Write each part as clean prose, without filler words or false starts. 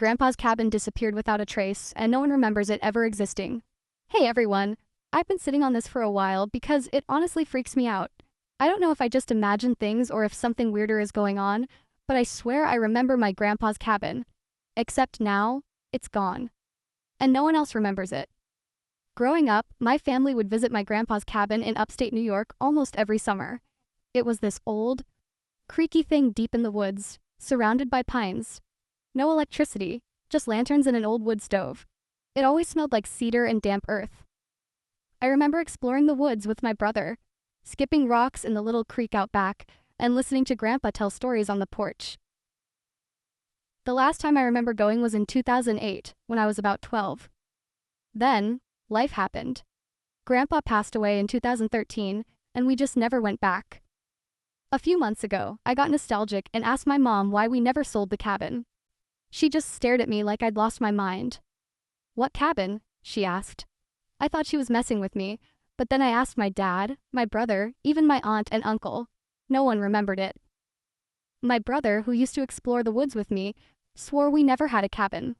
grandpa's cabin disappeared without a trace, and no one remembers it ever existing. Hey everyone, I've been sitting on this for a while because it honestly freaks me out. I don't know if I just imagine things or if something weirder is going on, but I swear I remember my grandpa's cabin. Except now, it's gone. And no one else remembers it. Growing up, my family would visit my grandpa's cabin in upstate New York almost every summer. It was this old, creaky thing deep in the woods, surrounded by pines. No electricity, just lanterns and an old wood stove. It always smelled like cedar and damp earth. I remember exploring the woods with my brother, skipping rocks in the little creek out back, and listening to Grandpa tell stories on the porch. The last time I remember going was in 2008, when I was about 12. Then, life happened. Grandpa passed away in 2013, and we just never went back. A few months ago, I got nostalgic and asked my mom why we never sold the cabin. She just stared at me like I'd lost my mind. "What cabin?" she asked. I thought she was messing with me, but then I asked my dad, my brother, even my aunt and uncle. No one remembered it. My brother, who used to explore the woods with me, swore we never had a cabin.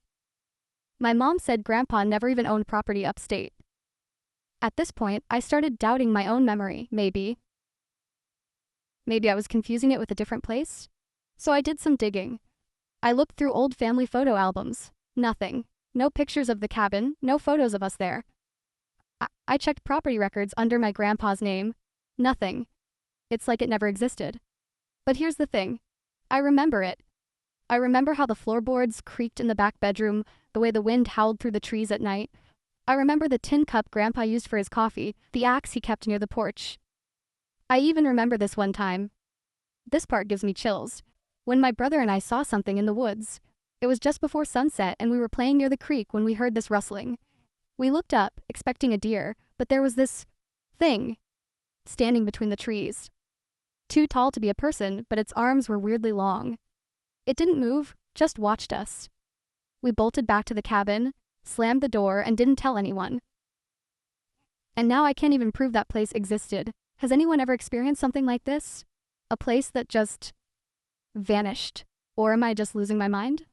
My mom said Grandpa never even owned property upstate. At this point, I started doubting my own memory, maybe. Maybe I was confusing it with a different place? So I did some digging. I looked through old family photo albums. Nothing. No pictures of the cabin, no photos of us there. I checked property records under my grandpa's name. Nothing. It's like it never existed. But here's the thing. I remember it. I remember how the floorboards creaked in the back bedroom, the way the wind howled through the trees at night. I remember the tin cup Grandpa used for his coffee, the axe he kept near the porch. I even remember this one time. This part gives me chills. When my brother and I saw something in the woods. It was just before sunset and we were playing near the creek when we heard this rustling. We looked up, expecting a deer, but there was this thing standing between the trees. Too tall to be a person, but its arms were weirdly long. It didn't move, just watched us. We bolted back to the cabin, slammed the door, and didn't tell anyone. And now I can't even prove that place existed. Has anyone ever experienced something like this? A place that just vanished? Or am I just losing my mind?